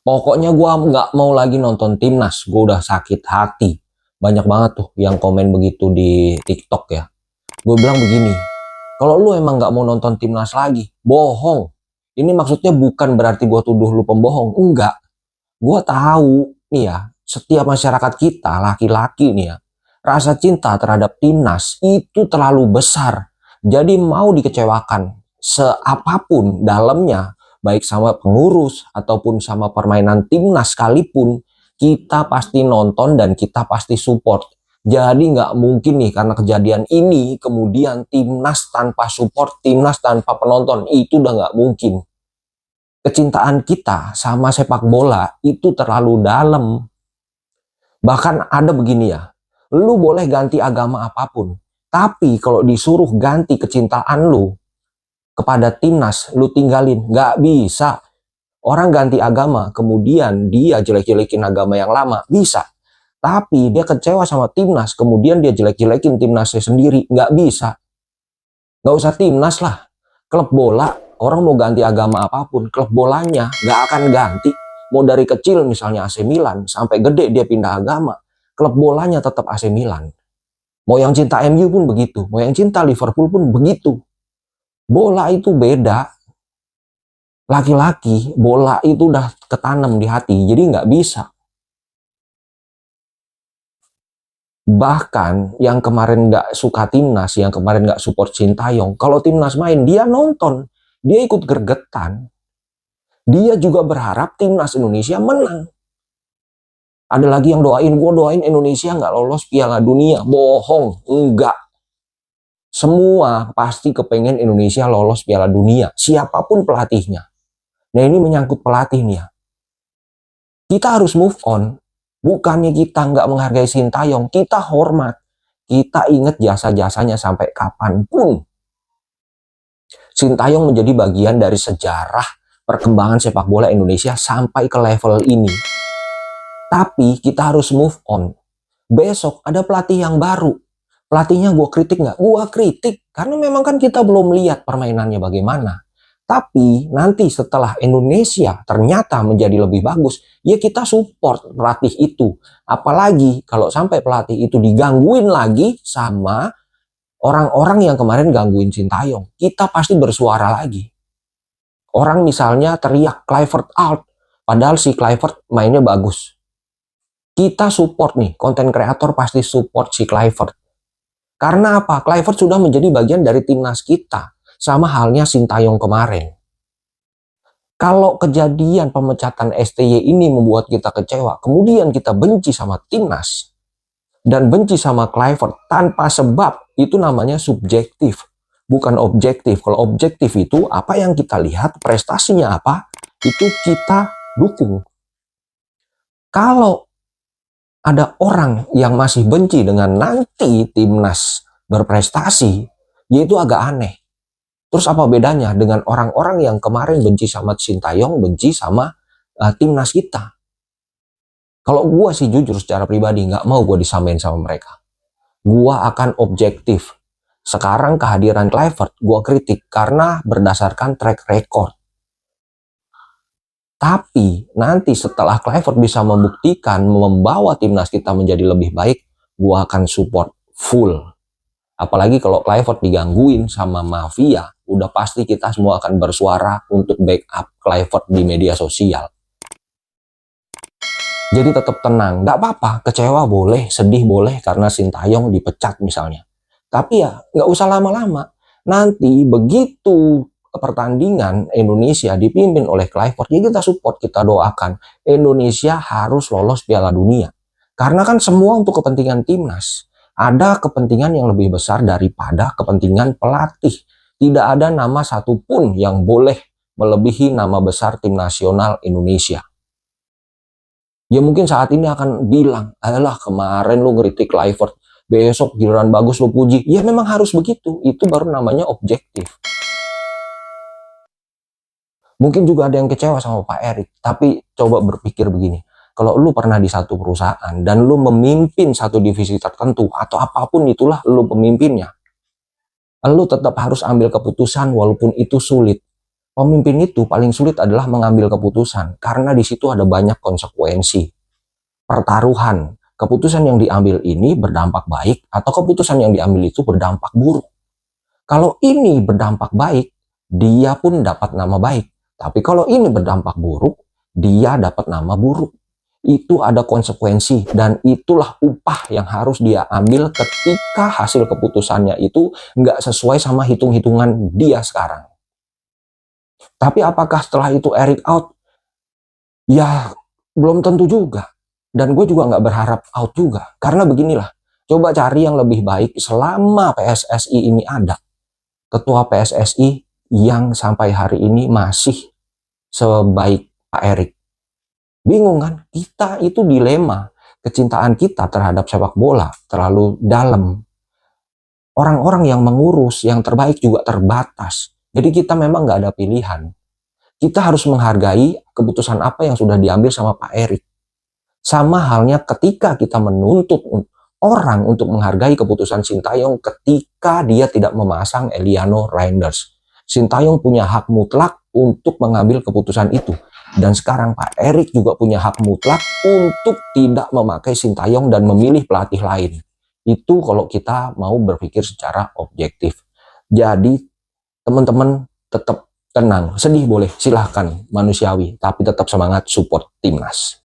Pokoknya gue nggak mau lagi nonton timnas, gue udah sakit hati. Banyak banget tuh yang komen begitu di TikTok ya. Gue bilang begini, kalau lu emang nggak mau nonton timnas lagi, bohong. Ini maksudnya bukan berarti gue tuduh lu pembohong, enggak. Gue tahu nih ya, setiap masyarakat kita, laki-laki nih ya, rasa cinta terhadap timnas itu terlalu besar. Jadi mau dikecewakan seapapun dalamnya, baik sama pengurus ataupun sama permainan timnas sekalipun, kita pasti nonton dan kita pasti support. Jadi nggak mungkin nih karena kejadian ini kemudian timnas tanpa support, timnas tanpa penonton, itu udah nggak mungkin. Kecintaan kita sama sepak bola itu terlalu dalam. Bahkan ada begini ya, lu boleh ganti agama apapun, tapi kalau disuruh ganti kecintaan lu kepada timnas, lu tinggalin, nggak bisa. Orang ganti agama, kemudian dia jelek-jelekin agama yang lama, bisa. Tapi dia kecewa sama timnas, kemudian dia jelek-jelekin timnasnya sendiri, nggak bisa. Nggak usah timnas lah, klub bola, orang mau ganti agama apapun, klub bolanya nggak akan ganti. Mau dari kecil misalnya AC Milan, sampai gede dia pindah agama, klub bolanya tetap AC Milan. Mau yang cinta MU pun begitu, mau yang cinta Liverpool pun begitu. Bola itu beda. Laki-laki, bola itu udah ketanam di hati, jadi nggak bisa. Bahkan yang kemarin nggak suka timnas, yang kemarin nggak support Sintayong, kalau timnas main, dia nonton, dia ikut gergetan. Dia juga berharap timnas Indonesia menang. Ada lagi yang doain, gue doain Indonesia nggak lolos Piala Dunia. Bohong, enggak. Semua pasti kepengen Indonesia lolos Piala Dunia, siapapun pelatihnya. Nah ini menyangkut pelatih nih ya. Kita harus move on. Bukannya kita nggak menghargai Sintayong, kita hormat. Kita ingat jasa-jasanya sampai kapanpun. Sintayong menjadi bagian dari sejarah perkembangan sepak bola Indonesia sampai ke level ini. Tapi kita harus move on. Besok ada pelatih yang baru. Pelatihnya gue kritik nggak? Gue kritik. Karena memang kan kita belum lihat permainannya bagaimana. Tapi nanti setelah Indonesia ternyata menjadi lebih bagus, ya kita support pelatih itu. Apalagi kalau sampai pelatih itu digangguin lagi sama orang-orang yang kemarin gangguin Sintayong. Kita pasti bersuara lagi. Orang misalnya teriak Kluivert out, padahal si Kluivert mainnya bagus. Kita support nih, konten kreator pasti support si Kluivert. Karena apa? Kluivert sudah menjadi bagian dari timnas kita. Sama halnya Sintayong kemarin. Kalau kejadian pemecatan STY ini membuat kita kecewa, kemudian kita benci sama timnas, dan benci sama Kluivert tanpa sebab, itu namanya subjektif. Bukan objektif. Kalau objektif itu, apa yang kita lihat, prestasinya apa, itu kita dukung. Kalau ada orang yang masih benci dengan nanti timnas berprestasi, yaitu agak aneh. Terus apa bedanya dengan orang-orang yang kemarin benci sama Sintayong, benci sama timnas kita? Kalau gue sih jujur secara pribadi nggak mau gue disamain sama mereka. Gue akan objektif. Sekarang kehadiran Kluivert gue kritik karena berdasarkan track record. Tapi nanti setelah Kluivert bisa membuktikan membawa timnas kita menjadi lebih baik, gue akan support full. Apalagi kalau Kluivert digangguin sama mafia, udah pasti kita semua akan bersuara untuk backup Kluivert di media sosial. Jadi tetap tenang, nggak apa-apa, kecewa boleh, sedih boleh karena Sintayong dipecat misalnya. Tapi ya nggak usah lama-lama. Nanti begitu pertandingan Indonesia dipimpin oleh Kluivert, ya kita support, kita doakan Indonesia harus lolos Piala Dunia. Karena kan semua untuk kepentingan timnas. Ada kepentingan yang lebih besar daripada kepentingan pelatih. Tidak ada nama satupun yang boleh melebihi nama besar tim nasional Indonesia. Ya mungkin saat ini akan bilang, alah kemarin lu ngeritik Kluivert, besok giliran bagus lu puji. Ya memang harus begitu, itu baru namanya objektif. Mungkin juga ada yang kecewa sama Pak Erik, tapi coba berpikir begini. Kalau lu pernah di satu perusahaan dan lu memimpin satu divisi tertentu atau apapun itulah lu pemimpinnya, lu tetap harus ambil keputusan walaupun itu sulit. Pemimpin itu paling sulit adalah mengambil keputusan karena di situ ada banyak konsekuensi, pertaruhan. Keputusan yang diambil ini berdampak baik atau keputusan yang diambil itu berdampak buruk. Kalau ini berdampak baik, dia pun dapat nama baik. Tapi kalau ini berdampak buruk, dia dapat nama buruk. Itu ada konsekuensi dan itulah upah yang harus dia ambil ketika hasil keputusannya itu nggak sesuai sama hitung-hitungan dia sekarang. Tapi apakah setelah itu Eric out? Ya, belum tentu juga. Dan gue juga nggak berharap out juga. Karena beginilah, coba cari yang lebih baik selama PSSI ini ada. Ketua PSSI yang sampai hari ini masih sebaik Pak Erick. Bingung kan? Kita itu dilema. Kecintaan kita terhadap sepak bola terlalu dalam. Orang-orang yang mengurus yang terbaik juga terbatas. Jadi kita memang nggak ada pilihan. Kita harus menghargai keputusan apa yang sudah diambil sama Pak Erick. Sama halnya ketika kita menuntut orang untuk menghargai keputusan Sintayong ketika dia tidak memasang Eliano Reinders. Sintayong punya hak mutlak untuk mengambil keputusan itu. Dan sekarang Pak Erick juga punya hak mutlak untuk tidak memakai Sintayong dan memilih pelatih lain. Itu kalau kita mau berpikir secara objektif. Jadi teman-teman tetap tenang, sedih boleh, silahkan, manusiawi, tapi tetap semangat support timnas.